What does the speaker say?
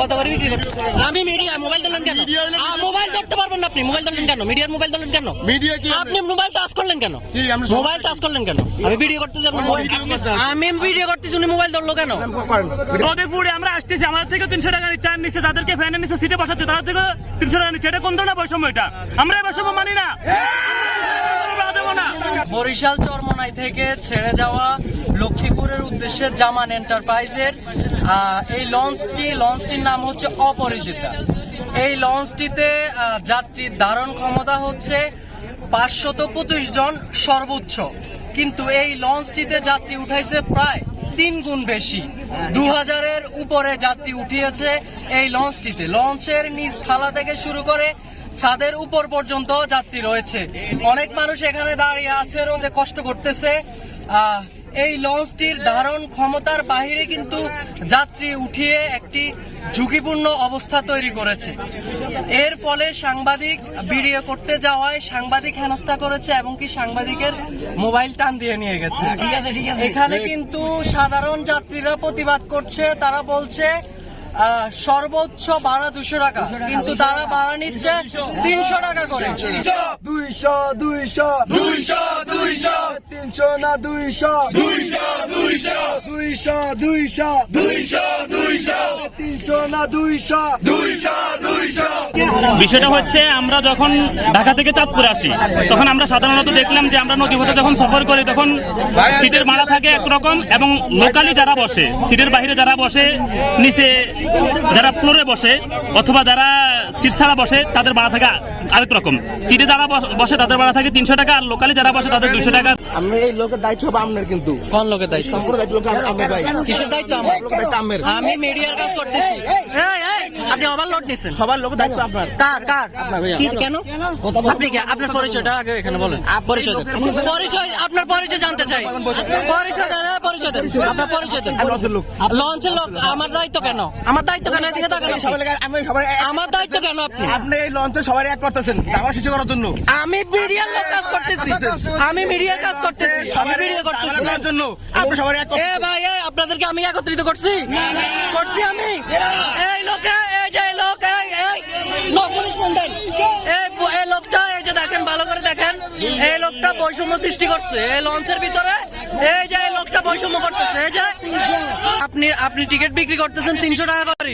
কত করে বিক্রি করতে? আমি মিডিয়া মোবাইল ধরলেন কেন? মোবাইল ধরতে পারবেন না আপনি, মোবাইল ধরলেন কেন? মিডিয়ার মোবাইল ধরলেন কেন? মিডিয়া কি আপনি মোবাইল টাচ করলেন কেন? মোবাইল টাচ করলেন কেন? আমি ভিডিও করতেছি, আমি ভিডিও করতেছি, উনি মোবাইল ধরলো কেন? রোদেপুরে আমরা আসতেছি, আমাদের থেকে 300 টাকা চার নিচ্ছে, যাদেরকে ফ্যানের নিচে সিটে বসাচ্ছে তাদের থেকে 300 টাকা নিচ্ছে। এটা কোন ধরনের বৈষম্য? এটা আমরা এই বৈষম্য মানি না। বরিশাল চরমনাই থেকে ছেড়ে যাওয়া লক্ষ্মীপুরের উদ্দেশ্যে জামান এন্টারপ্রাইজের এই লঞ্চটির নাম হচ্ছে অপরিচিতা। এই লঞ্চটিতে যাত্রীর ধারণ ক্ষমতা হচ্ছে 525 জন সর্বোচ্চ, কিন্তু এই লঞ্চটিতে যাত্রী উঠাইছে প্রায় 3 গুণ বেশি, 2000-এর উপরে যাত্রী উঠিয়েছে এই লঞ্চটিতে। লঞ্চের নিচ থালা থেকে শুরু করে ছাদের উপর পর্যন্ত যাত্রী রয়েছে। অনেক মানুষ এখানে দাঁড়িয়ে আছে, রোদে কষ্ট করতেছে। এই লঞ্চটির ধারণ ক্ষমতার বাহিরে কিন্তু যাত্রী উঠিয়ে একটি ঝুঁকিপূর্ণ অবস্থা তৈরি করেছে। এর ফলে সাংবাদিক ভিডিও করতে যাওয়ায় সাংবাদিক হেনস্থা করেছে এবং কি সাংবাদিকের মোবাইল টান দিয়ে নিয়ে গেছে। এখানে কিন্তু সাধারণ যাত্রীরা প্রতিবাদ করছে, তারা বলছে সর্বোচ্চ ভাড়া 200 টাকা, কিন্তু তারা ভাড়া নিচ্ছে 300 টাকা করে। 200 300 না 200 300 না 200। বিষয়টা হচ্ছে, আমরা যখন ঢাকা থেকে চাঁদপুরে আসি তখন আমরা সাধারণত দেখলাম যে আমরা নদীপথে যখন সফর করি তখন সিটের ভাড়া থাকে একরকম, এবং লোকালি যারা বসে, সিটের বাইরে যারা বসে, নিচে যারা ফ্লোরে বসে অথবা যারা সিট ছাড়া বসে তাদের ভাড়া থাকে আরেক রকম। সিটে যারা বসে তাদের ভাড়া থাকে 300 টাকা, আর লোকালি যারা বসে তাদের 200 টাকা। আমি এই লোকের দায়িত্ব হবে আপনার, কিন্তু কোন লোকের দায়িত্ব? সম্পূর্ণ দায়িত্ব আপনার ভাই। কিসের দায়িত্ব আমার? আমি মিডিয়ার কাজ করতেছি। আপনি ওভারলোড নিছেন। সবার লোকের দায়িত্ব আপনার। কার কি কেন? আপনি কি আপনার পরিচয়টা আগে এখানে বলেন। পরিচয় আপনার পরিচয় জানতে চাই। পরিচয় দেন, আপনার পরিচয় দেন। লঞ্চের লোক। আমার দায়িত্ব কেন? আমার দায়িত্ব কেন? এদিকে তাকান। আমার দায়িত্ব কেন? আপনি এই লঞ্চে সবাই এক করতেছেন আমার শিশু করার জন্য। আমি মিডিয়ার লোক কাজ করতেছি, আমি মিডিয়ার কাজ করতেছি, আমি ভিডিও করতেছি জন্য। আপনি সবাই এক এ ভাই, আপনাদেরকে আমি একত্রিত করছি আমি। এই লোকে, এই যে লোক, এই লোকটা, এই যে দেখেন, ভালো করে দেখেন, এই লোকটা বৈষম্য সৃষ্টি করছে এই লঞ্চের ভিতরে। এই যে এই লোকটা বৈষম্য করতেছে। এই যে আপনি টিকিট বিক্রি করতেছেন 300 টাকা করে।